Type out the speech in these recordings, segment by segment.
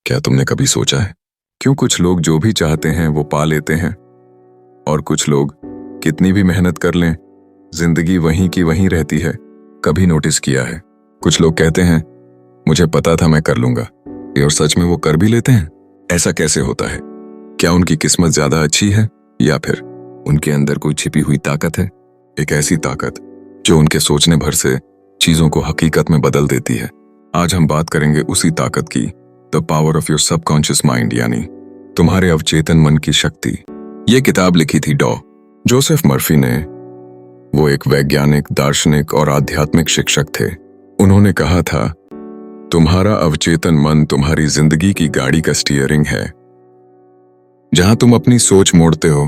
क्या तुमने कभी सोचा है क्यों कुछ लोग जो भी चाहते हैं वो पा लेते हैं और कुछ लोग कितनी भी मेहनत कर लें जिंदगी वहीं की वहीं रहती है। कभी नोटिस किया है कुछ लोग कहते हैं मुझे पता था मैं कर लूंगा, और सच में वो कर भी लेते हैं। ऐसा कैसे होता है? क्या उनकी किस्मत ज्यादा अच्छी है या फिर उनके अंदर कोई छिपी हुई ताकत है, एक ऐसी ताकत जो उनके सोचने भर से चीजों को हकीकत में बदल देती है। आज हम बात करेंगे उसी ताकत की, the power of your subconscious mind, यानी तुम्हारे अवचेतन मन की शक्ति। ये किताब लिखी थी जोसेफ मर्फी ने। वो एक वैज्ञानिक, दार्शनिक और आध्यात्मिक शिक्षक थे। उन्होंने कहा था, तुम्हारा अवचेतन मन तुम्हारी जिंदगी की गाड़ी का स्टीयरिंग है। जहां तुम अपनी सोच मोड़ते हो,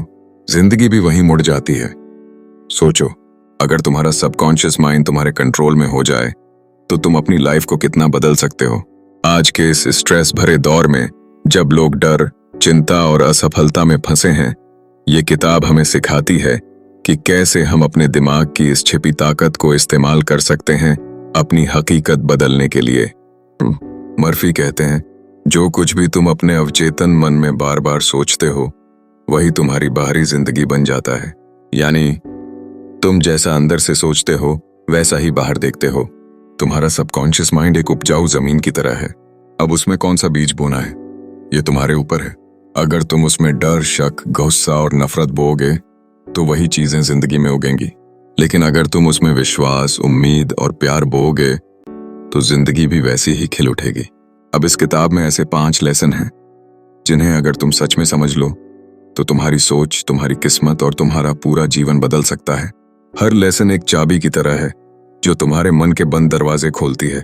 जिंदगी भी वहीं मुड़ जाती है। सोचो, अगर तुम्हारा सबकॉन्शियस माइंड तुम्हारे कंट्रोल में हो जाए तो तुम अपनी लाइफ को कितना बदल सकते हो। आज के इस स्ट्रेस भरे दौर में, जब लोग डर, चिंता और असफलता में फंसे हैं, ये किताब हमें सिखाती है कि कैसे हम अपने दिमाग की इस छिपी ताकत को इस्तेमाल कर सकते हैं अपनी हकीकत बदलने के लिए। मर्फी कहते हैं, जो कुछ भी तुम अपने अवचेतन मन में बार बार सोचते हो वही तुम्हारी बाहरी जिंदगी बन जाता है। यानी तुम जैसा अंदर से सोचते हो वैसा ही बाहर देखते हो। तुम्हारा सबकॉन्शियस माइंड एक उपजाऊ जमीन की तरह है। अब उसमें कौन सा बीज बोना है ये तुम्हारे ऊपर है। अगर तुम उसमें डर, शक, गुस्सा और नफरत बोओगे तो वही चीजें जिंदगी में उगेंगी। लेकिन अगर तुम उसमें विश्वास, उम्मीद और प्यार बोओगे तो जिंदगी भी वैसी ही खिल उठेगी। अब इस किताब में ऐसे 5 लेसन हैं जिन्हें अगर तुम सच में समझ लो तो तुम्हारी सोच, तुम्हारी किस्मत और तुम्हारा पूरा जीवन बदल सकता है। हर लेसन एक चाबी की तरह है जो तुम्हारे मन के बंद दरवाजे खोलती है।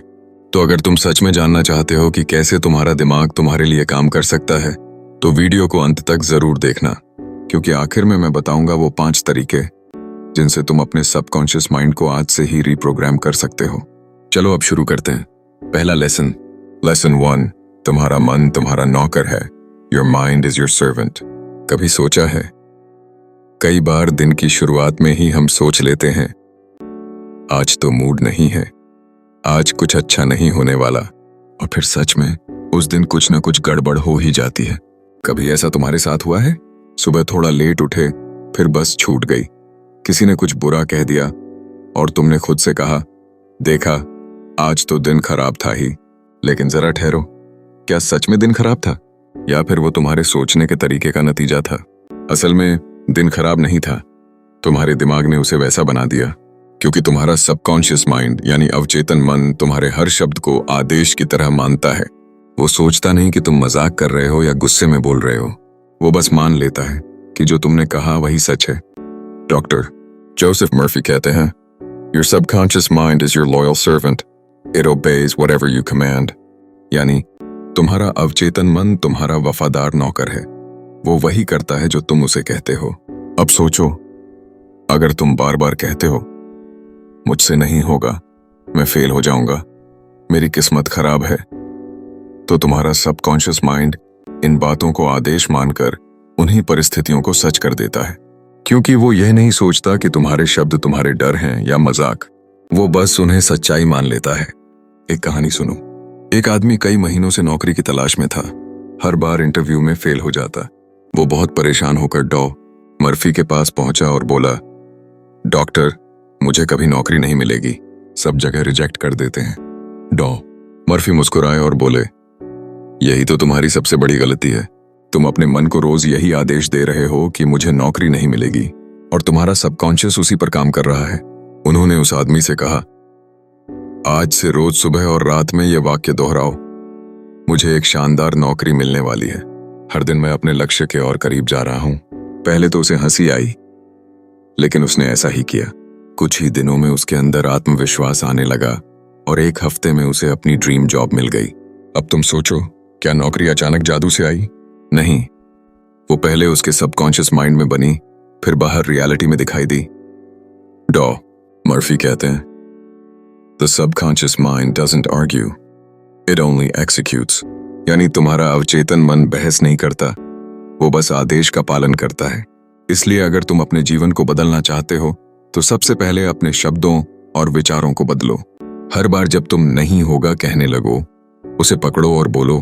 तो अगर तुम सच में जानना चाहते हो कि कैसे तुम्हारा दिमाग तुम्हारे लिए काम कर सकता है तो वीडियो को अंत तक जरूर देखना, क्योंकि आखिर में मैं बताऊंगा वो 5 तरीके जिनसे तुम अपने सबकॉन्शियस माइंड को आज से ही रीप्रोग्राम कर सकते हो। चलो अब शुरू करते हैं। पहला लेसन 1, तुम्हारा मन तुम्हारा नौकर है। Your mind is your servant. कभी सोचा है, कई बार दिन की शुरुआत में ही हम सोच लेते हैं, आज तो मूड नहीं है, आज कुछ अच्छा नहीं होने वाला, और फिर सच में उस दिन कुछ न कुछ गड़बड़ हो ही जाती है। कभी ऐसा तुम्हारे साथ हुआ है? सुबह थोड़ा लेट उठे, फिर बस छूट गई, किसी ने कुछ बुरा कह दिया और तुमने खुद से कहा, देखा आज तो दिन खराब था ही। लेकिन जरा ठहरो, क्या सच में दिन खराब था या फिर वो तुम्हारे सोचने के तरीके का नतीजा था? असल में दिन खराब नहीं था, तुम्हारे दिमाग ने उसे वैसा बना दिया क्योंकि तुम्हारा सबकॉन्शियस माइंड यानी अवचेतन मन तुम्हारे हर शब्द को आदेश की तरह मानता है। वो सोचता नहीं कि तुम मजाक कर रहे हो या गुस्से में बोल रहे हो, वो बस मान लेता है कि जो तुमने कहा वही सच है। डॉक्टर जोसेफ मर्फी कहते हैं, your subconscious mind is your loyal servant, it obeys whatever you command. यानी तुम्हारा अवचेतन मन तुम्हारा वफादार नौकर है, वो वही करता है जो तुम उसे कहते हो। अब सोचो, अगर तुम बार बार कहते हो मुझसे नहीं होगा, मैं फेल हो जाऊंगा, मेरी किस्मत खराब है, तो तुम्हारा सबकॉन्शियस माइंड इन बातों को आदेश मानकर उन्हीं परिस्थितियों को सच कर देता है। क्योंकि वो यह नहीं सोचता कि तुम्हारे शब्द तुम्हारे डर हैं या मजाक, वो बस उन्हें सच्चाई मान लेता है। एक कहानी सुनो। एक आदमी कई महीनों से नौकरी की तलाश में था, हर बार इंटरव्यू में फेल हो जाता। वो बहुत परेशान होकर मर्फी के पास पहुंचा और बोला, डॉक्टर मुझे कभी नौकरी नहीं मिलेगी, सब जगह रिजेक्ट कर देते हैं। मर्फी मुस्कुराए और बोले, यही तो तुम्हारी सबसे बड़ी गलती है। तुम अपने मन को रोज यही आदेश दे रहे हो कि मुझे नौकरी नहीं मिलेगी, और तुम्हारा सबकॉन्शियस उसी पर काम कर रहा है। उन्होंने उस आदमी से कहा, आज से रोज सुबह और रात में यह वाक्य दोहराओ, मुझे एक शानदार नौकरी मिलने वाली है, हर दिन मैं अपने लक्ष्य के और करीब जा रहा हूं। पहले तो उसे हंसी आई, लेकिन उसने ऐसा ही किया। कुछ ही दिनों में उसके अंदर आत्मविश्वास आने लगा और एक हफ्ते में उसे अपनी ड्रीम जॉब मिल गई। अब तुम सोचो, क्या नौकरी अचानक जादू से आई? नहीं, वो पहले उसके सबकॉन्शियस माइंड में बनी, फिर बाहर रियलिटी में दिखाई दी। मर्फी कहते हैं, the subconscious mind doesn't argue, it only executes. यानी तुम्हारा अवचेतन मन बहस नहीं करता, वो बस आदेश का पालन करता है। इसलिए अगर तुम अपने जीवन को बदलना चाहते हो तो सबसे पहले अपने शब्दों और विचारों को बदलो। हर बार जब तुम नहीं होगा कहने लगो, उसे पकड़ो और बोलो,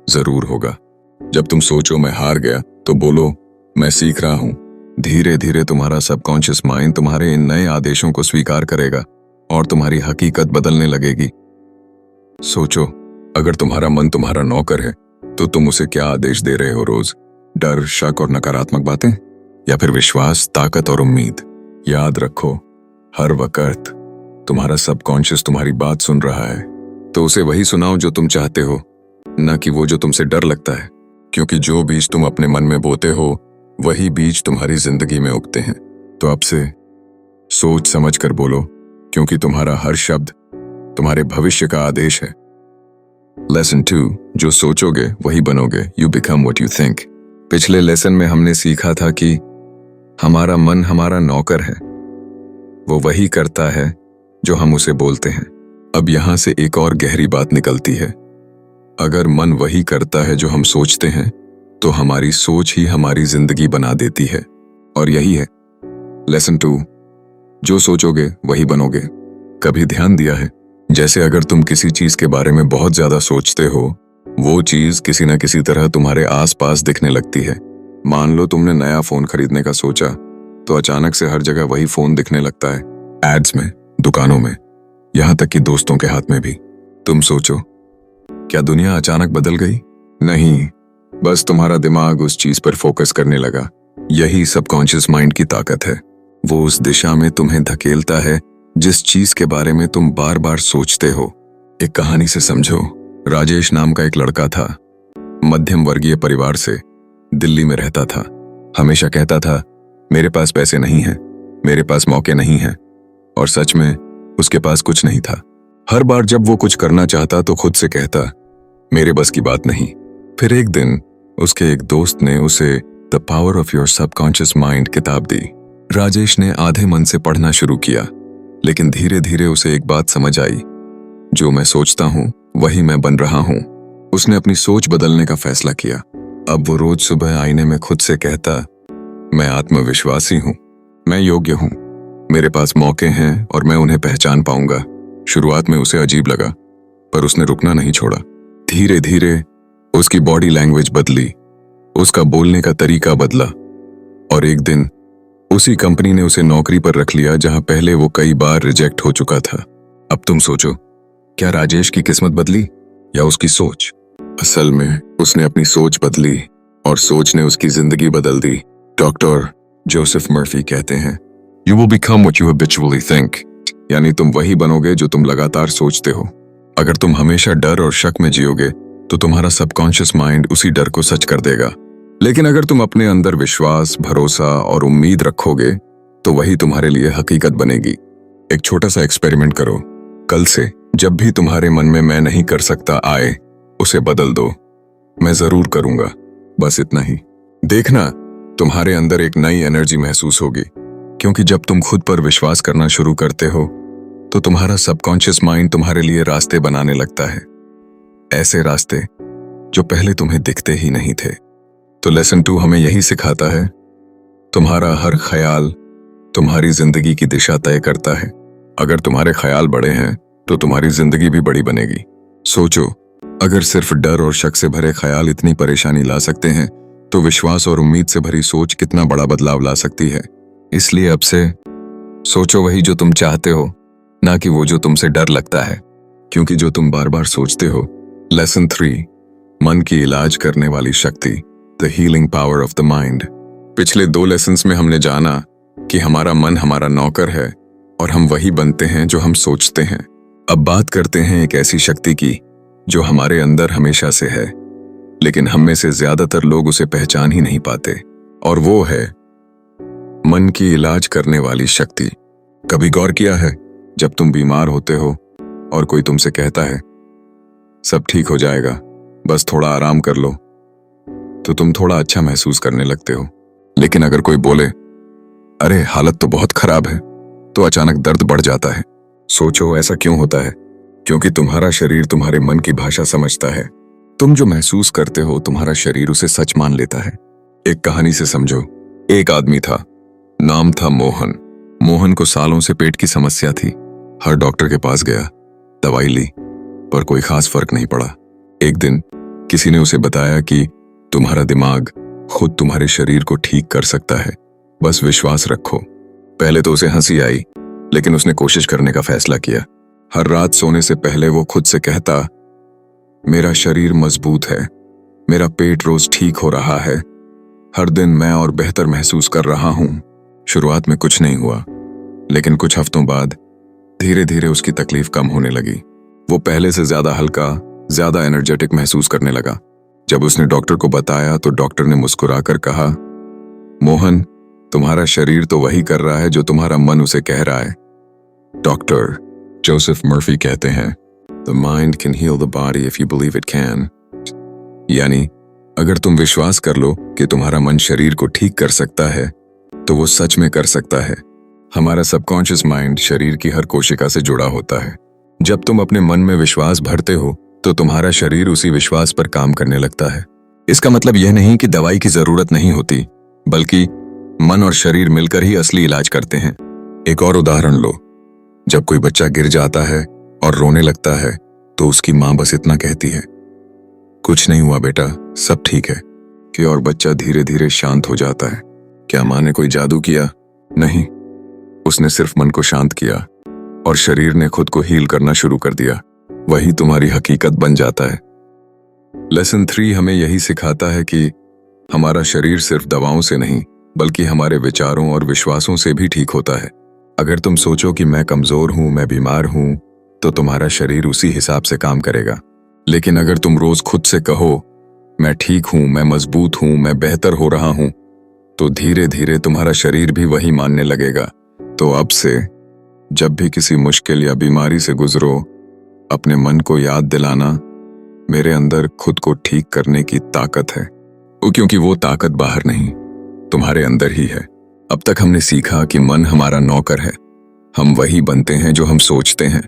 जरूर होगा। जब तुम सोचो मैं हार गया तो बोलो मैं सीख रहा हूं। धीरे धीरे तुम्हारा सबकॉन्शियस माइंड तुम्हारे इन नए आदेशों को स्वीकार करेगा और तुम्हारी हकीकत बदलने लगेगी। सोचो, अगर तुम्हारा मन तुम्हारा नौकर है तो तुम उसे क्या आदेश दे रहे हो रोज? डर, शक और नकारात्मक बातें, या फिर विश्वास, ताकत और उम्मीद? याद रखो, हर वक्त तुम्हारा सबकॉन्शियस तुम्हारी बात सुन रहा है, तो उसे वही सुनाओ जो तुम चाहते हो, न कि वो जो तुमसे डर लगता है। क्योंकि जो बीज तुम अपने मन में बोते हो वही बीज तुम्हारी जिंदगी में उगते हैं। तो अब से सोच समझ कर बोलो, क्योंकि तुम्हारा हर शब्द तुम्हारे भविष्य का आदेश है। लेसन 2, जो सोचोगे वही बनोगे। You become what you think. पिछले लेसन में हमने सीखा था कि हमारा मन हमारा नौकर है, वो वही करता है जो हम उसे बोलते हैं। अब यहां से एक और गहरी बात निकलती है। अगर मन वही करता है जो हम सोचते हैं, तो हमारी सोच ही हमारी जिंदगी बना देती है। और यही है लेसन 2, जो सोचोगे वही बनोगे। कभी ध्यान दिया है, जैसे अगर तुम किसी चीज के बारे में बहुत ज्यादा सोचते हो, वो चीज किसी न किसी तरह तुम्हारे आसपास दिखने लगती है। मान लो तुमने नया फोन खरीदने का सोचा, तो अचानक से हर जगह वही फोन दिखने लगता है, एड्स में, दुकानों में, यहां तक कि दोस्तों के हाथ में भी। तुम सोचो, क्या दुनिया अचानक बदल गई? नहीं, बस तुम्हारा दिमाग उस चीज पर फोकस करने लगा। यही सबकॉन्शियस माइंड की ताकत है। वो उस दिशा में तुम्हें धकेलता है जिस चीज के बारे में तुम बार बार सोचते हो। एक कहानी से समझो। राजेश नाम का एक लड़का था, मध्यम वर्गीय परिवार से, दिल्ली में रहता था। हमेशा कहता था, मेरे पास पैसे नहीं हैं, मेरे पास मौके नहीं हैं, और सच में उसके पास कुछ नहीं था। हर बार जब वो कुछ करना चाहता तो खुद से कहता, मेरे बस की बात नहीं। फिर एक दिन उसके एक दोस्त ने उसे the power of your subconscious mind किताब दी। राजेश ने आधे मन से पढ़ना शुरू किया, लेकिन धीरे धीरे उसे एक बात समझ आई, जो मैं सोचता हूं वही मैं बन रहा हूं। उसने अपनी सोच बदलने का फैसला किया। अब वो रोज सुबह आईने में खुद से कहता, मैं आत्मविश्वासी हूं, मैं योग्य हूं, मेरे पास मौके हैं और मैं उन्हें पहचान पाऊंगा। शुरुआत में उसे अजीब लगा, पर उसने रुकना नहीं छोड़ा। धीरे धीरे उसकी बॉडी लैंग्वेज बदली, उसका बोलने का तरीका बदला, और एक दिन उसी कंपनी ने उसे नौकरी पर रख लिया जहां पहले वो कई बार रिजेक्ट हो चुका था। अब तुम सोचो, क्या राजेश की किस्मत बदली या उसकी सोच? असल में उसने अपनी सोच बदली, और सोच ने उसकी जिंदगी बदल दी। डॉक्टर जोसेफ मर्फी कहते हैं, you will become what you habitually think, यानी तुम वही बनोगे जो तुम लगातार सोचते हो। अगर तुम हमेशा डर और शक में जियोगे तो तुम्हारा सबकॉन्शियस माइंड उसी डर को सच कर देगा। लेकिन अगर तुम अपने अंदर विश्वास, भरोसा और उम्मीद रखोगे तो वही तुम्हारे लिए हकीकत बनेगी। एक छोटा सा एक्सपेरिमेंट करो। कल से जब भी तुम्हारे मन में मैं नहीं कर सकता आए, उसे बदल दो, मैं जरूर करूंगा। बस इतना ही। देखना, तुम्हारे अंदर एक नई एनर्जी महसूस होगी, क्योंकि जब तुम खुद पर विश्वास करना शुरू करते हो तो तुम्हारा सबकॉन्शियस माइंड तुम्हारे लिए रास्ते बनाने लगता है, ऐसे रास्ते जो पहले तुम्हें दिखते ही नहीं थे। तो लेसन 2 हमें यही सिखाता है, तुम्हारा हर ख्याल तुम्हारी जिंदगी की दिशा तय करता है। अगर तुम्हारे ख्याल बड़े हैं तो तुम्हारी जिंदगी भी बड़ी बनेगी। सोचो, अगर सिर्फ डर और शक से भरे ख्याल इतनी परेशानी ला सकते हैं, तो विश्वास और उम्मीद से भरी सोच कितना बड़ा बदलाव ला सकती है। इसलिए अब से सोचो वही जो तुम चाहते हो, ना कि वो जो तुमसे डर लगता है, क्योंकि जो तुम बार बार सोचते हो। लेसन 3, मन की इलाज करने वाली शक्ति, the healing power of the mind. पिछले 2 लेसन्स में हमने जाना कि हमारा मन हमारा नौकर है और हम वही बनते हैं जो हम सोचते हैं। अब बात करते हैं एक ऐसी शक्ति की जो हमारे अंदर हमेशा से है, लेकिन हम में से ज्यादातर लोग उसे पहचान ही नहीं पाते, और वो है मन की इलाज करने वाली शक्ति। कभी गौर किया है, जब तुम बीमार होते हो और कोई तुमसे कहता है सब ठीक हो जाएगा, बस थोड़ा आराम कर लो, तो तुम थोड़ा अच्छा महसूस करने लगते हो। लेकिन अगर कोई बोले अरे हालत तो बहुत खराब है, तो अचानक दर्द बढ़ जाता है। सोचो ऐसा क्यों होता है? क्योंकि तुम्हारा शरीर तुम्हारे मन की भाषा समझता है। तुम जो महसूस करते हो तुम्हारा शरीर उसे सच मान लेता है। एक कहानी से समझो। एक आदमी था, नाम था मोहन। मोहन को सालों से पेट की समस्या थी। हर डॉक्टर के पास गया, दवाई ली, पर कोई खास फर्क नहीं पड़ा। एक दिन किसी ने उसे बताया कि तुम्हारा दिमाग खुद तुम्हारे शरीर को ठीक कर सकता है, बस विश्वास रखो। पहले तो उसे हंसी आई, लेकिन उसने कोशिश करने का फैसला किया। हर रात सोने से पहले वो खुद से कहता, मेरा शरीर मजबूत है, मेरा पेट रोज ठीक हो रहा है, हर दिन मैं और बेहतर महसूस कर रहा हूं। शुरुआत में कुछ नहीं हुआ, लेकिन कुछ हफ्तों बाद धीरे धीरे उसकी तकलीफ कम होने लगी। वो पहले से ज्यादा हल्का, ज्यादा एनर्जेटिक महसूस करने लगा। जब उसने डॉक्टर को बताया तो डॉक्टर ने मुस्कुराकर कहा, मोहन, तुम्हारा शरीर तो वही कर रहा है जो तुम्हारा मन उसे कह रहा है। डॉक्टर जोसेफ मर्फी कहते हैं, The mind can heal the body if you believe it can. यानी अगर तुम विश्वास कर लो कि तुम्हारा मन शरीर को ठीक कर सकता है, तो वो सच में कर सकता है। हमारा सबकॉन्शियस माइंड शरीर की हर कोशिका से जुड़ा होता है। जब तुम अपने मन में विश्वास भरते हो, तो तुम्हारा शरीर उसी विश्वास पर काम करने लगता है। इसका मतलब यह नहीं कि दवाई की जरूरत नहीं होती, बल्कि मन और शरीर मिलकर ही असली इलाज करते हैं। एक और उदाहरण लो। जब कोई बच्चा गिर जाता है और रोने लगता है, तो उसकी माँ बस इतना कहती है, कुछ नहीं हुआ बेटा, सब ठीक है, कि और बच्चा धीरे धीरे शांत हो जाता है। क्या माँ ने कोई जादू किया? नहीं, उसने सिर्फ मन को शांत किया और शरीर ने खुद को हील करना शुरू कर दिया। वही तुम्हारी हकीकत बन जाता है। लेसन 3 हमें यही सिखाता है कि हमारा शरीर सिर्फ दवाओं से नहीं, बल्कि हमारे विचारों और विश्वासों से भी ठीक होता है। अगर तुम सोचो कि मैं कमजोर हूं, मैं बीमार हूं, तो तुम्हारा शरीर उसी हिसाब से काम करेगा। लेकिन अगर तुम रोज खुद से कहो, मैं ठीक हूं, मैं मजबूत हूं, मैं बेहतर हो रहा हूं, तो धीरे धीरे तुम्हारा शरीर भी वही मानने लगेगा। तो अब से जब भी किसी मुश्किल या बीमारी से गुजरो, अपने मन को याद दिलाना, मेरे अंदर खुद को ठीक करने की ताकत है। क्योंकि वो ताकत बाहर नहीं, तुम्हारे अंदर ही है। अब तक हमने सीखा कि मन हमारा नौकर है। हम वही बनते हैं जो हम सोचते हैं,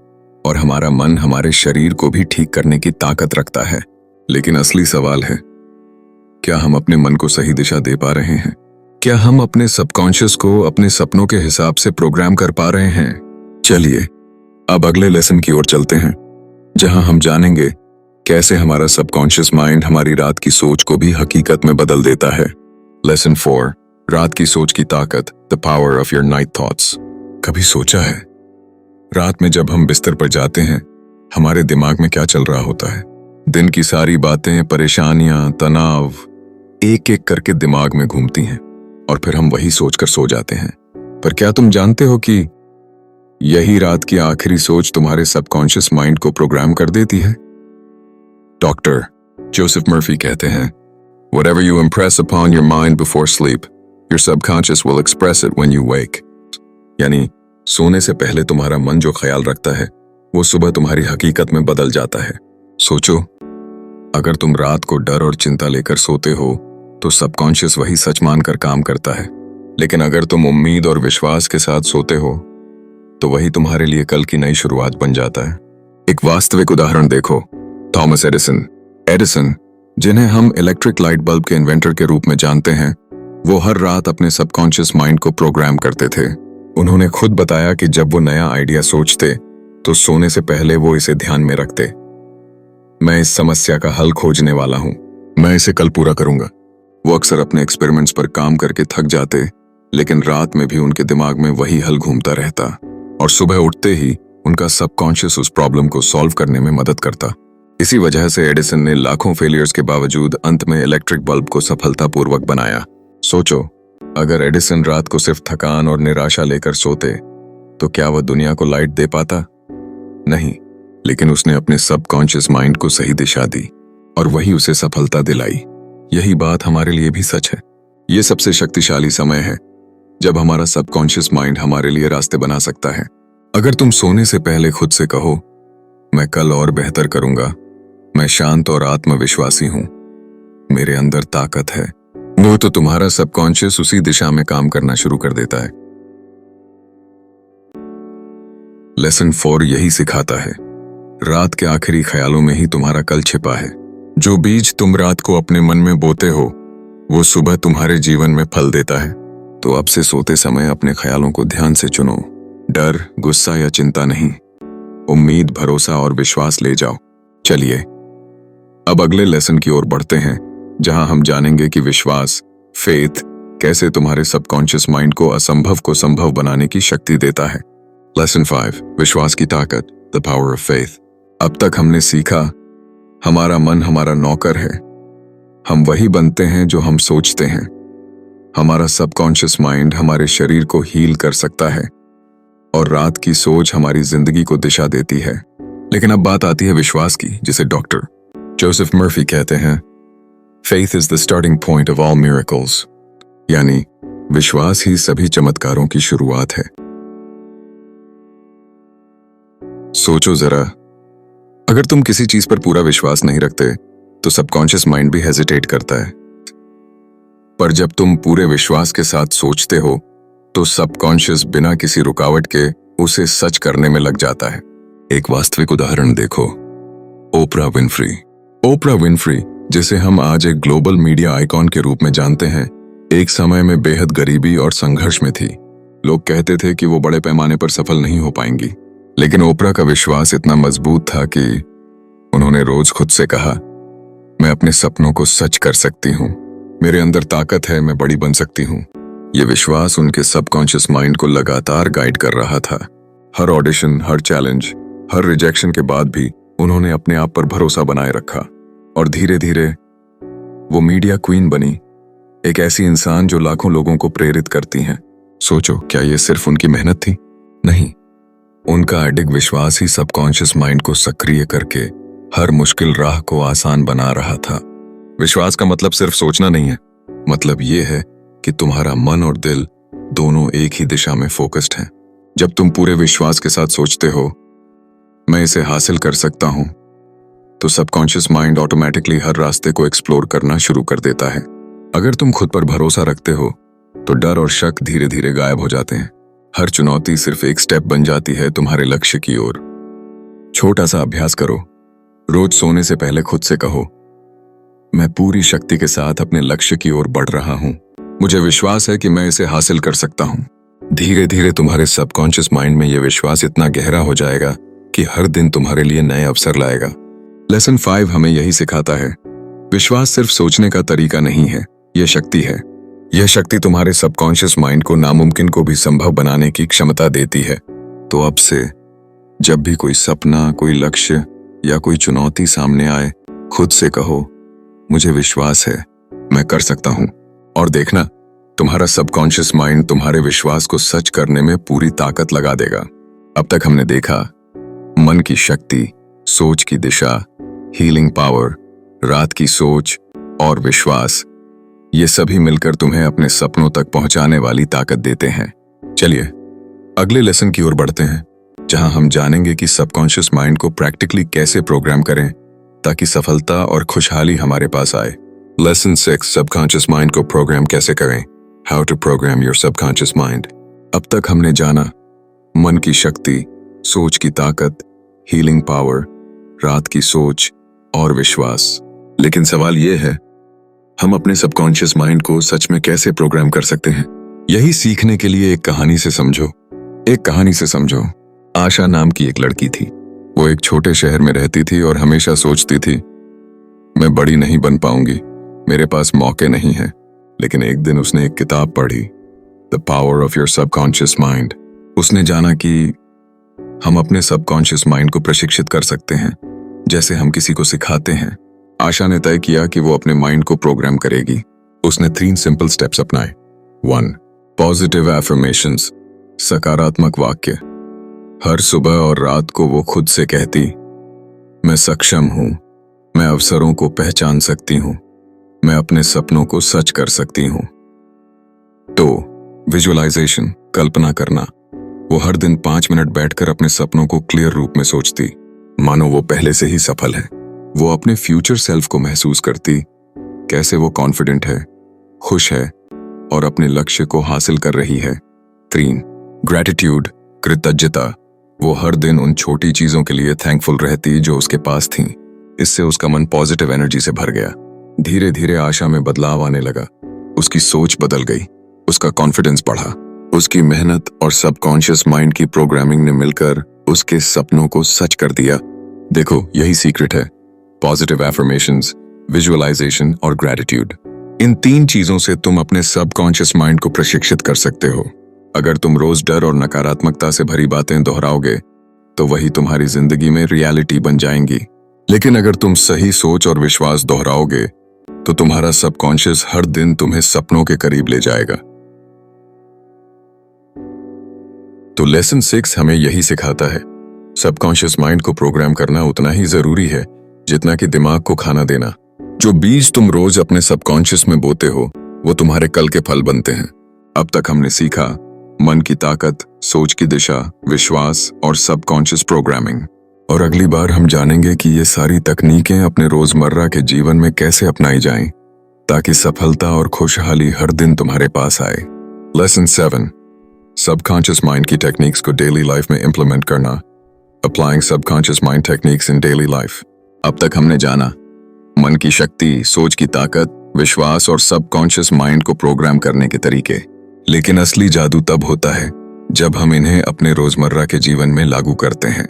और हमारा मन हमारे शरीर को भी ठीक करने की ताकत रखता है। लेकिन असली सवाल है, क्या हम अपने मन को सही दिशा दे पा रहे हैं? क्या हम अपने सबकॉन्शियस को अपने सपनों के हिसाब से प्रोग्राम कर पा रहे हैं? चलिए अब अगले लेसन की ओर चलते हैं, जहां हम जानेंगे कैसे हमारा सबकॉन्शियस माइंड हमारी रात की सोच को भी हकीकत में बदल देता है। लेसन 4, रात की सोच की ताकत, the power of your night thoughts. कभी सोचा है, रात में जब हम बिस्तर पर जाते हैं, हमारे दिमाग में क्या चल रहा होता है? दिन की सारी बातें, परेशानियां, तनाव एक एक करके दिमाग में घूमती हैं, और फिर हम वही सोचकर सो जाते हैं। पर क्या तुम जानते हो कि यही रात की आखिरी सोच तुम्हारे सबकॉन्शियस माइंड को प्रोग्राम कर देती है? डॉक्टर जोसेफ मर्फी कहते हैं, Whatever you impress upon your mind before sleep, your subconscious will express it when you wake. यानी सोने से पहले तुम्हारा मन जो ख्याल रखता है, वो सुबह तुम्हारी हकीकत में बदल जाता है। सोचो, अगर तुम रात को डर और चिंता लेकर सोते हो, तो सबकॉन्शियस वही सच मानकर काम करता है। लेकिन अगर तुम उम्मीद और विश्वास के साथ सोते हो, तो वही तुम्हारे लिए कल की नई शुरुआत बन जाता है। एक वास्तविक उदाहरण देखो, थॉमस एडिसन, जिन्हें हम इलेक्ट्रिक लाइट बल्ब के इन्वेंटर के रूप में जानते हैं, वो हर रात अपने सबकॉन्शियस माइंड को प्रोग्राम करते थे। उन्होंने खुद बताया कि जब वो नया आइडिया सोचते, तो सोने से पहले वो इसे ध्यान में रखते, मैं इस समस्या का हल खोजने वाला हूं, मैं इसे कल पूरा करूंगा। वो अक्सर अपने एक्सपेरिमेंट्स पर काम करके थक जाते, लेकिन रात में भी उनके दिमाग में वही हल घूमता रहता, और सुबह उठते ही उनका सबकॉन्शियस उस प्रॉब्लम को सॉल्व करने में मदद करता। इसी वजह से एडिसन ने लाखों फेलियर्स के बावजूद अंत में इलेक्ट्रिक बल्ब को सफलतापूर्वक बनाया। सोचो, अगर एडिसन रात को सिर्फ थकान और निराशा लेकर सोते, तो क्या वह दुनिया को लाइट दे पाता? नहीं, लेकिन उसने अपने सबकॉन्शियस माइंड को सही दिशा दी, और वही उसे सफलता दिलाई। यही बात हमारे लिए भी सच है। ये सबसे शक्तिशाली समय है जब हमारा सबकॉन्शियस माइंड हमारे लिए रास्ते बना सकता है। अगर तुम सोने से पहले खुद से कहो, मैं कल और बेहतर करूंगा, मैं शांत और आत्मविश्वासी हूं, मेरे अंदर ताकत है, वो तो तुम्हारा सबकॉन्शियस उसी दिशा में काम करना शुरू कर देता है। लेसन 4 यही सिखाता है, रात के आखिरी ख्यालों में ही तुम्हारा कल छिपा है। जो बीज तुम रात को अपने मन में बोते हो, वो सुबह तुम्हारे जीवन में फल देता है। तो अब से सोते समय अपने ख्यालों को ध्यान से चुनो। डर, गुस्सा या चिंता नहीं, उम्मीद, भरोसा और विश्वास ले जाओ। चलिए अब अगले लेसन की ओर बढ़ते हैं, जहां हम जानेंगे कि विश्वास, फेथ, कैसे तुम्हारे सबकॉन्शियस माइंड को असंभव को संभव बनाने की शक्ति देता है। लेसन 5, विश्वास की ताकत, द पावर ऑफ फेथ। अब तक हमने सीखा, हमारा मन हमारा नौकर है। हम वही बनते हैं जो हम सोचते हैं। हमारा सबकॉन्शियस माइंड हमारे शरीर को हील कर सकता है और रात की सोच हमारी जिंदगी को दिशा देती है। लेकिन अब बात आती है विश्वास की, जिसे डॉक्टर जोसेफ मर्फी कहते हैं, faith is the starting point of all miracles, यानी विश्वास ही सभी चमत्कारों की शुरुआत है। सोचो जरा, अगर तुम किसी चीज पर पूरा विश्वास नहीं रखते तो सबकॉन्शियस माइंड भी हेजिटेट करता है, पर जब तुम पूरे विश्वास के साथ सोचते हो तो सबकॉन्शियस बिना किसी रुकावट के उसे सच करने में लग जाता है। एक वास्तविक उदाहरण देखो, ओपरा विनफ्री। ओपरा विनफ्री, जिसे हम आज एक ग्लोबल मीडिया आइकॉन के रूप में जानते हैं, एक समय में बेहद गरीबी और संघर्ष में थी। लोग कहते थे कि वो बड़े पैमाने पर सफल नहीं हो पाएंगी, लेकिन ओपरा का विश्वास इतना मजबूत था कि उन्होंने रोज खुद से कहा, मैं अपने सपनों को सच कर सकती हूँ, मेरे अंदर ताकत है, मैं बड़ी बन सकती हूँ। ये विश्वास उनके सबकॉन्शियस माइंड को लगातार गाइड कर रहा था। हर ऑडिशन, हर चैलेंज, हर रिजेक्शन के बाद भी उन्होंने अपने आप पर भरोसा बनाए रखा और धीरे धीरे वो मीडिया क्वीन बनी, एक ऐसी इंसान जो लाखों लोगों को प्रेरित करती हैं। सोचो, क्या ये सिर्फ उनकी मेहनत थी? नहीं, उनका अडिग विश्वास ही सबकॉन्शियस माइंड को सक्रिय करके हर मुश्किल राह को आसान बना रहा था। विश्वास का मतलब सिर्फ सोचना नहीं है, मतलब ये है कि तुम्हारा मन और दिल दोनों एक ही दिशा में फोकस्ड हैं। जब तुम पूरे विश्वास के साथ सोचते हो, मैं इसे हासिल कर सकता हूं, तो सबकॉन्शियस माइंड ऑटोमेटिकली हर रास्ते को एक्सप्लोर करना शुरू कर देता है। अगर तुम खुद पर भरोसा रखते हो तो डर और शक धीरे धीरे गायब हो जाते हैं। हर चुनौती सिर्फ एक स्टेप बन जाती है तुम्हारे लक्ष्य की ओर। छोटा सा अभ्यास करो, रोज सोने से पहले खुद से कहो, मैं पूरी शक्ति के साथ अपने लक्ष्य की ओर बढ़ रहा हूं, मुझे विश्वास है कि मैं इसे हासिल कर सकता हूं। धीरे धीरे तुम्हारे सबकॉन्शियस माइंड में यह विश्वास इतना गहरा हो जाएगा कि हर दिन तुम्हारे लिए नए अवसर लाएगा। लेसन 5 हमें यही सिखाता है, विश्वास सिर्फ सोचने का तरीका नहीं है, यह शक्ति है। यह शक्ति तुम्हारे सबकॉन्शियस माइंड को नामुमकिन को भी संभव बनाने की क्षमता देती है। तो अब से जब भी कोई सपना, कोई लक्ष्य या कोई चुनौती सामने आए, खुद से कहो, मुझे विश्वास है, मैं कर सकता हूं। और देखना, तुम्हारा सबकॉन्शियस माइंड तुम्हारे विश्वास को सच करने में पूरी ताकत लगा देगा। अब तक हमने देखा, मन की शक्ति, सोच की दिशा, हीलिंग पावर, रात की सोच और विश्वास, ये सभी मिलकर तुम्हें अपने सपनों तक पहुंचाने वाली ताकत देते हैं। चलिए अगले लेसन की ओर बढ़ते हैं, जहां हम जानेंगे कि सबकॉन्शियस माइंड को प्रैक्टिकली कैसे प्रोग्राम करें ताकि सफलता और खुशहाली हमारे पास आए। लेसन 6, सबकॉन्शियस माइंड को प्रोग्राम कैसे करें, how to program your subconscious mind. अब तक हमने जाना मन की शक्ति, सोच की ताकत, हीलिंग पावर, रात की सोच और विश्वास। लेकिन सवाल यह है, हम अपने सबकॉन्शियस माइंड को सच में कैसे प्रोग्राम कर सकते हैं? यही सीखने के लिए एक कहानी से समझो। आशा नाम की एक लड़की थी। वो एक छोटे शहर में रहती थी और हमेशा सोचती थी, मैं बड़ी नहीं बन पाऊंगी, मेरे पास मौके नहीं हैं। लेकिन एक दिन उसने एक किताब पढ़ी, the power of your subconscious mind. उसने जाना कि हम अपने सबकॉन्शियस माइंड को प्रशिक्षित कर सकते हैं, जैसे हम किसी को सिखाते हैं। आशा ने तय किया कि वो अपने माइंड को प्रोग्राम करेगी। उसने 3 सिंपल स्टेप्स अपनाए। 1, पॉजिटिव एफर्मेशंस, सकारात्मक वाक्य। हर सुबह और रात को वो खुद से कहती, मैं सक्षम हूं, मैं अवसरों को पहचान सकती हूं, मैं अपने सपनों को सच कर सकती हूं। 2, विजुअलाइजेशन, कल्पना करना। वो हर दिन 5 मिनट बैठकर अपने सपनों को क्लियर रूप में सोचती, मानो वो पहले से ही सफल है। वो अपने फ्यूचर सेल्फ को महसूस करती, कैसे वो कॉन्फिडेंट है, खुश है और अपने लक्ष्य को हासिल कर रही है। 3, ग्रैटिट्यूड, कृतज्ञता। वो हर दिन उन छोटी चीजों के लिए थैंकफुल रहती जो उसके पास थीं। इससे उसका मन पॉजिटिव एनर्जी से भर गया। धीरे धीरे आशा में बदलाव आने लगा। उसकी सोच बदल गई, उसका कॉन्फिडेंस बढ़ा। उसकी मेहनत और सबकॉन्शियस माइंड की प्रोग्रामिंग ने मिलकर उसके सपनों को सच कर दिया। देखो, यही सीक्रेट है, पॉजिटिव एफर्मेशंस, विजुअलाइजेशन और ग्रैटिट्यूड। इन 3 चीजों से तुम अपने सबकॉन्शियस माइंड को प्रशिक्षित कर सकते हो। अगर तुम रोज डर और नकारात्मकता से भरी बातें दोहराओगे तो वही तुम्हारी जिंदगी में रियलिटी बन जाएंगी। लेकिन अगर तुम सही सोच और विश्वास दोहराओगे तो तुम्हारा सबकॉन्शियस हर दिन तुम्हें सपनों के करीब ले जाएगा। तो लेसन 6 हमें यही सिखाता है, सबकॉन्शियस माइंड को प्रोग्राम करना उतना ही जरूरी है जितना कि दिमाग को खाना देना। जो बीज तुम रोज अपने सबकॉन्शियस में बोते हो वो तुम्हारे कल के फल बनते हैं। अब तक हमने सीखा मन की ताकत, सोच की दिशा, विश्वास और सबकॉन्शियस प्रोग्रामिंग। और अगली बार हम जानेंगे कि ये सारी तकनीकें अपने रोजमर्रा के जीवन में कैसे अपनाई जाएं ताकि सफलता और खुशहाली हर दिन तुम्हारे पास आए। लेसन 7, सबकॉन्शियस माइंड की टेक्निक्स को डेली लाइफ में इंप्लीमेंट करना। Applying subconscious mind techniques in daily life. अब तक हमने जाना मन की शक्ति, सोच की ताकत, विश्वास और सबकॉन्शियस माइंड को प्रोग्राम करने के तरीके। लेकिन असली जादू तब होता है जब हम इन्हें अपने रोजमर्रा के जीवन में लागू करते हैं।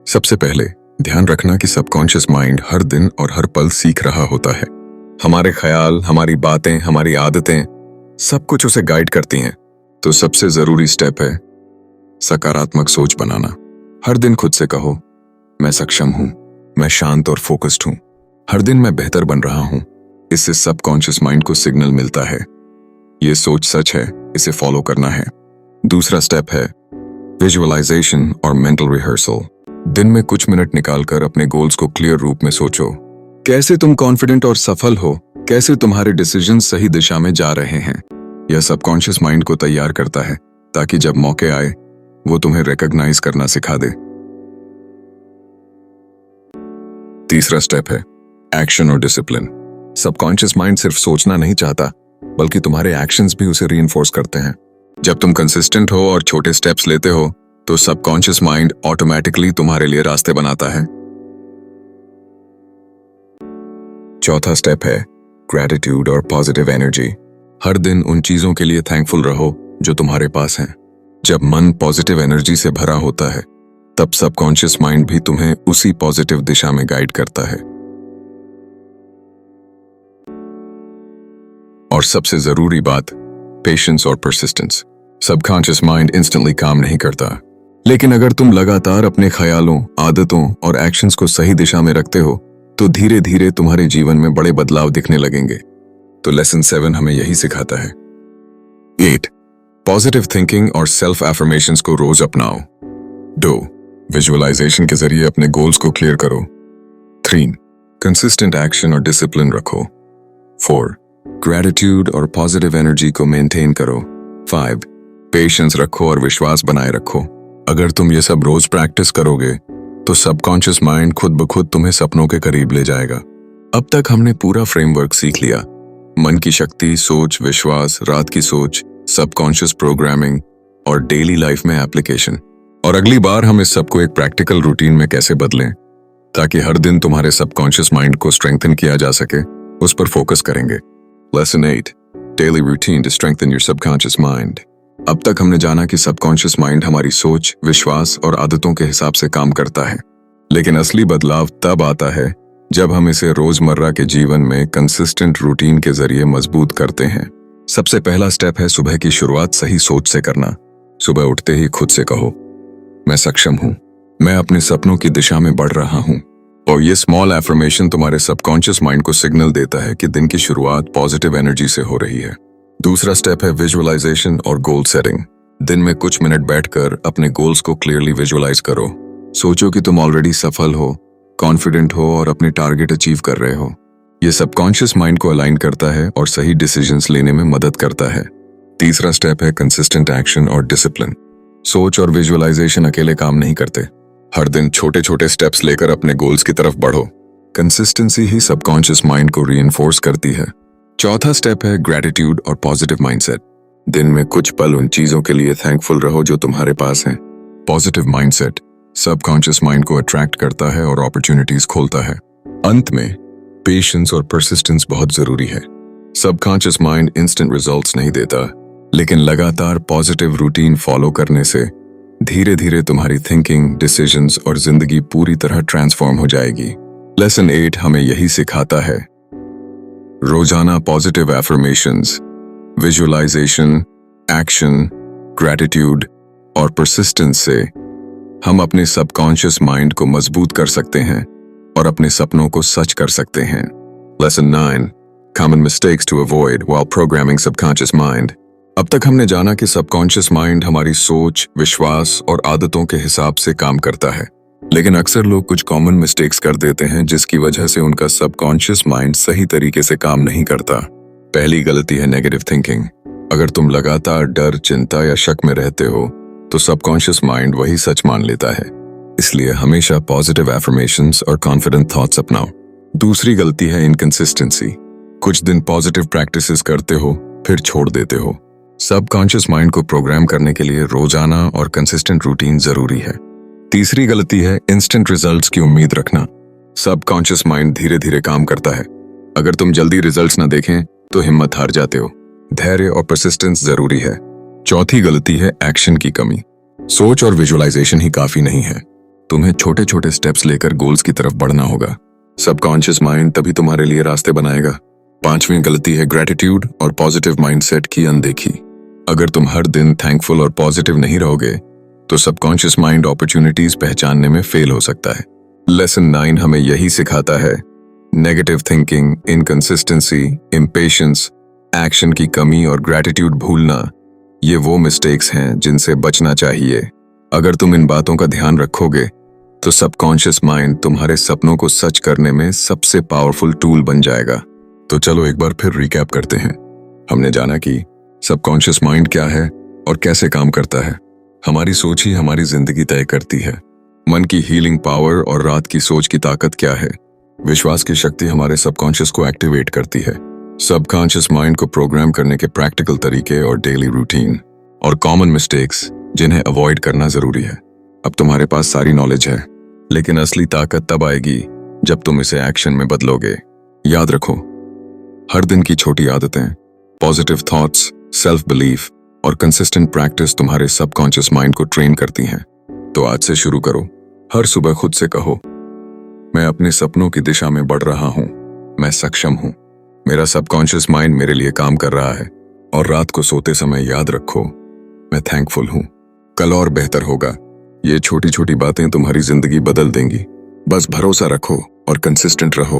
सबसे पहले ध्यान रखना कि सबकॉन्शियस माइंड हर दिन और हर पल सीख रहा होता है। हमारे ख्याल, हमारी बातें, हमारी आदतें सब कुछ उसे गाइड करती हैं। तो सबसे जरूरी स्टेप है सकारात्मक सोच बनाना। हर दिन खुद से कहो, मैं सक्षम हूं, मैं शांत और फोकस्ड हूं, हर दिन मैं बेहतर बन रहा हूं। इससे सबकॉन्शियस माइंड को सिग्नल मिलता है ये सोच सच है, इसे फॉलो करना है। दूसरा स्टेप है विजुअलाइजेशन और मेंटल रिहर्सल। दिन में कुछ मिनट निकालकर अपने गोल्स को क्लियर रूप में सोचो। कैसे तुम कॉन्फिडेंट और सफल हो, कैसे तुम्हारे डिसीजन सही दिशा में जा रहे हैं। यह सबकॉन्शियस माइंड को तैयार करता है ताकि जब मौके आए वो तुम्हें रिकॉग्नाइज करना सिखा दे। तीसरा स्टेप है एक्शन और डिसिप्लिन। सबकॉन्शियस माइंड सिर्फ सोचना नहीं चाहता बल्कि तुम्हारे एक्शंस भी उसे रीइंफोर्स करते हैं। जब तुम कंसिस्टेंट हो और छोटे स्टेप्स लेते हो तो सबकॉन्शियस माइंड ऑटोमेटिकली तुम्हारे लिए रास्ते बनाता है। चौथा स्टेप है ग्रैटिट्यूड और पॉजिटिव एनर्जी। हर दिन उन चीजों के लिए थैंकफुल रहो जो तुम्हारे पास हैं। जब मन पॉजिटिव एनर्जी से भरा होता है तब सबकॉन्शियस माइंड भी तुम्हें उसी पॉजिटिव दिशा में गाइड करता है। और सबसे जरूरी बात, पेशेंस और परसिस्टेंस। सबकॉन्शियस माइंड इंस्टेंटली काम नहीं करता, लेकिन अगर तुम लगातार अपने ख्यालों, आदतों और एक्शंस को सही दिशा में रखते हो तो धीरे धीरे तुम्हारे जीवन में बड़े बदलाव दिखने लगेंगे। तो लेसन 7 हमें यही सिखाता है। 8, पॉजिटिव थिंकिंग और सेल्फ एफर्मेशंस को रोज अपनाओ। 2, विजुअलाइजेशन के जरिए अपने गोल्स को क्लियर करो। 3, कंसिस्टेंट एक्शन और डिसिप्लिन रखो। 4, ग्रैटिट्यूड और पॉजिटिव एनर्जी को मेंटेन करो। 5, पेशेंस रखो और विश्वास बनाए रखो। अगर तुम ये सब रोज प्रैक्टिस करोगे तो सबकॉन्शियस माइंड खुद ब खुद तुम्हें सपनों के करीब ले जाएगा। अब तक हमने पूरा फ्रेमवर्क सीख लिया, मन की शक्ति, सोच, विश्वास, रात की सोच, सबकॉन्शियस प्रोग्रामिंग और डेली लाइफ में एप्लीकेशन। और अगली बार हम इस सबको एक प्रैक्टिकल रूटीन में कैसे बदलें ताकि हर दिन तुम्हारे सबकॉन्शियस माइंड को स्ट्रेंथन किया जा सके, उस पर फोकस करेंगे। Lesson 8, daily routine to strengthen your subconscious mind. अब तक हमने जाना कि सबकॉन्शियस माइंड हमारी सोच, विश्वास और आदतों के हिसाब से काम करता है, लेकिन असली बदलाव तब आता है जब हम इसे रोजमर्रा के जीवन में कंसिस्टेंट रूटीन के जरिए मजबूत करते हैं। सबसे पहला स्टेप है सुबह की शुरुआत सही सोच से करना। सुबह उठते ही खुद से कहो, मैं सक्षम हूं, मैं अपने सपनों की दिशा में बढ़ रहा हूं। और ये स्मॉल एफर्मेशन तुम्हारे सबकॉन्शियस माइंड को सिग्नल देता है कि दिन की शुरुआत पॉजिटिव एनर्जी से हो रही है। दूसरा स्टेप है विजुअलाइजेशन और गोल सेटिंग। दिन में कुछ मिनट बैठकर अपने गोल्स को क्लियरली विजुअलाइज करो। सोचो कि तुम ऑलरेडी सफल हो, कॉन्फिडेंट हो और अपने टारगेट अचीव कर रहे हो। ये सबकॉन्शियस माइंड को अलाइन करता है और सही डिसीजंस लेने में मदद करता है। तीसरा स्टेप है कंसिस्टेंट एक्शन और डिसिप्लिन। सोच और विजुअलाइजेशन अकेले काम नहीं करते। हर दिन छोटे छोटे स्टेप्स लेकर अपने गोल्स की तरफ बढ़ो। कंसिस्टेंसी ही सबकॉन्शियस माइंड को रीइंफोर्स करती है। चौथा स्टेप है ग्रैटिट्यूड और पॉजिटिव माइंडसेट। दिन में कुछ पल उन चीजों के लिए थैंकफुल रहो जो तुम्हारे पास हैं। पॉजिटिव माइंडसेट सबकॉन्शियस माइंड को अट्रैक्ट करता है और अपॉर्चुनिटीज खोलता है। अंत में पेशेंस और परसिस्टेंस बहुत जरूरी है। सबकॉन्शियस माइंड इंस्टेंट रिजल्ट्स नहीं देता, लेकिन लगातार पॉजिटिव रूटीन फॉलो करने से धीरे धीरे तुम्हारी थिंकिंग, डिसीजंस और जिंदगी पूरी तरह ट्रांसफॉर्म हो जाएगी। लेसन 8 हमें यही सिखाता है। रोजाना positive affirmations, visualisation, action, gratitude और परसिस्टेंस से हम अपने सबकॉन्शियस माइंड को मजबूत कर सकते हैं और अपने सपनों को सच कर सकते हैं। Lesson 9, common mistakes to avoid while programming subconscious mind. अब तक हमने जाना कि सबकॉन्शियस माइंड हमारी सोच, विश्वास और आदतों के हिसाब से काम करता है, लेकिन अक्सर लोग कुछ कॉमन मिस्टेक्स कर देते हैं जिसकी वजह से उनका सबकॉन्शियस माइंड सही तरीके से काम नहीं करता। पहली गलती है नेगेटिव थिंकिंग। अगर तुम लगातार डर, चिंता या शक में रहते हो तो सबकॉन्शियस माइंड वही सच मान लेता है। इसलिए हमेशा पॉजिटिव एफर्मेशंस और कॉन्फिडेंट थॉट्स अपनाओ। दूसरी गलती है इनकंसिस्टेंसी। कुछ दिन पॉजिटिव प्रैक्टिसेस करते हो, फिर छोड़ देते हो। सबकॉन्शियस माइंड को प्रोग्राम करने के लिए रोजाना और कंसिस्टेंट रूटीन जरूरी है। तीसरी गलती है इंस्टेंट रिजल्ट्स की उम्मीद रखना। सबकॉन्शियस माइंड धीरे धीरे काम करता है। अगर तुम जल्दी रिजल्ट्स ना देखें तो हिम्मत हार जाते हो। धैर्य और परसिस्टेंस जरूरी है। चौथी गलती है एक्शन की कमी। सोच और विजुअलाइजेशन ही काफी नहीं है, तुम्हें छोटे छोटे स्टेप्स लेकर गोल्स की तरफ बढ़ना होगा। सबकॉन्शियस माइंड तभी तुम्हारे लिए रास्ते बनाएगा। पांचवी गलती है ग्रैटिट्यूड और पॉजिटिव माइंडसेट की अनदेखी। अगर तुम हर दिन थैंकफुल और पॉजिटिव नहीं रहोगे तो सबकॉन्शियस माइंड अपॉर्चुनिटीज पहचानने में फेल हो सकता है। लेसन 9 हमें यही सिखाता है। Negative thinking, inconsistency, impatience, action की कमी और ग्रैटिट्यूड भूलना, ये वो मिस्टेक्स हैं जिनसे बचना चाहिए। अगर तुम इन बातों का ध्यान रखोगे तो सबकॉन्शियस माइंड तुम्हारे सपनों को सच करने में सबसे पावरफुल टूल बन जाएगा। तो चलो एक बार फिर रिकैप करते हैं। हमने जाना कि सबकॉन्शियस माइंड क्या है और कैसे काम करता है। हमारी सोच ही हमारी जिंदगी तय करती है। मन की हीलिंग पावर और रात की सोच की ताकत क्या है। विश्वास की शक्ति हमारे सबकॉन्शियस को एक्टिवेट करती है। सबकॉन्शियस माइंड को प्रोग्राम करने के प्रैक्टिकल तरीके और डेली रूटीन और कॉमन मिस्टेक्स जिन्हें अवॉइड करना जरूरी है। अब तुम्हारे पास सारी नॉलेज है, लेकिन असली ताकत तब आएगी जब तुम इसे एक्शन में बदलोगे। याद रखो, हर दिन की छोटी आदतें, पॉजिटिव थॉट्स, सेल्फ बिलीफ और कंसिस्टेंट प्रैक्टिस तुम्हारे सबकॉन्शियस माइंड को ट्रेन करती हैं। तो आज से शुरू करो। हर सुबह खुद से कहो, मैं अपने सपनों की दिशा में बढ़ रहा हूं, मैं सक्षम हूं, मेरा सबकॉन्शियस माइंड मेरे लिए काम कर रहा है। और रात को सोते समय याद रखो, मैं थैंकफुल हूं, कल और बेहतर होगा। ये छोटी छोटी बातें तुम्हारी जिंदगी बदल देंगी। बस भरोसा रखो और कंसिस्टेंट रहो।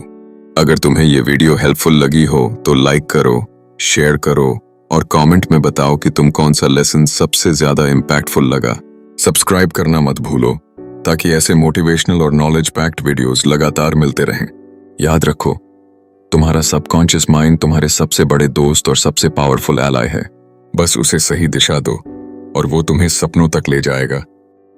अगर तुम्हें ये वीडियो हेल्पफुल लगी हो तो लाइक करो, शेयर करो और कमेंट में बताओ कि तुम कौन सा लेसन सबसे ज्यादा इम्पैक्टफुल लगा। सब्सक्राइब करना मत भूलो ताकि ऐसे मोटिवेशनल और नॉलेज पैक्ड वीडियोस लगातार मिलते रहें। याद रखो, तुम्हारा सबकॉन्शियस माइंड तुम्हारे सबसे बड़े दोस्त और सबसे पावरफुल एलाय है। बस उसे सही दिशा दो और वो तुम्हें सपनों तक ले जाएगा।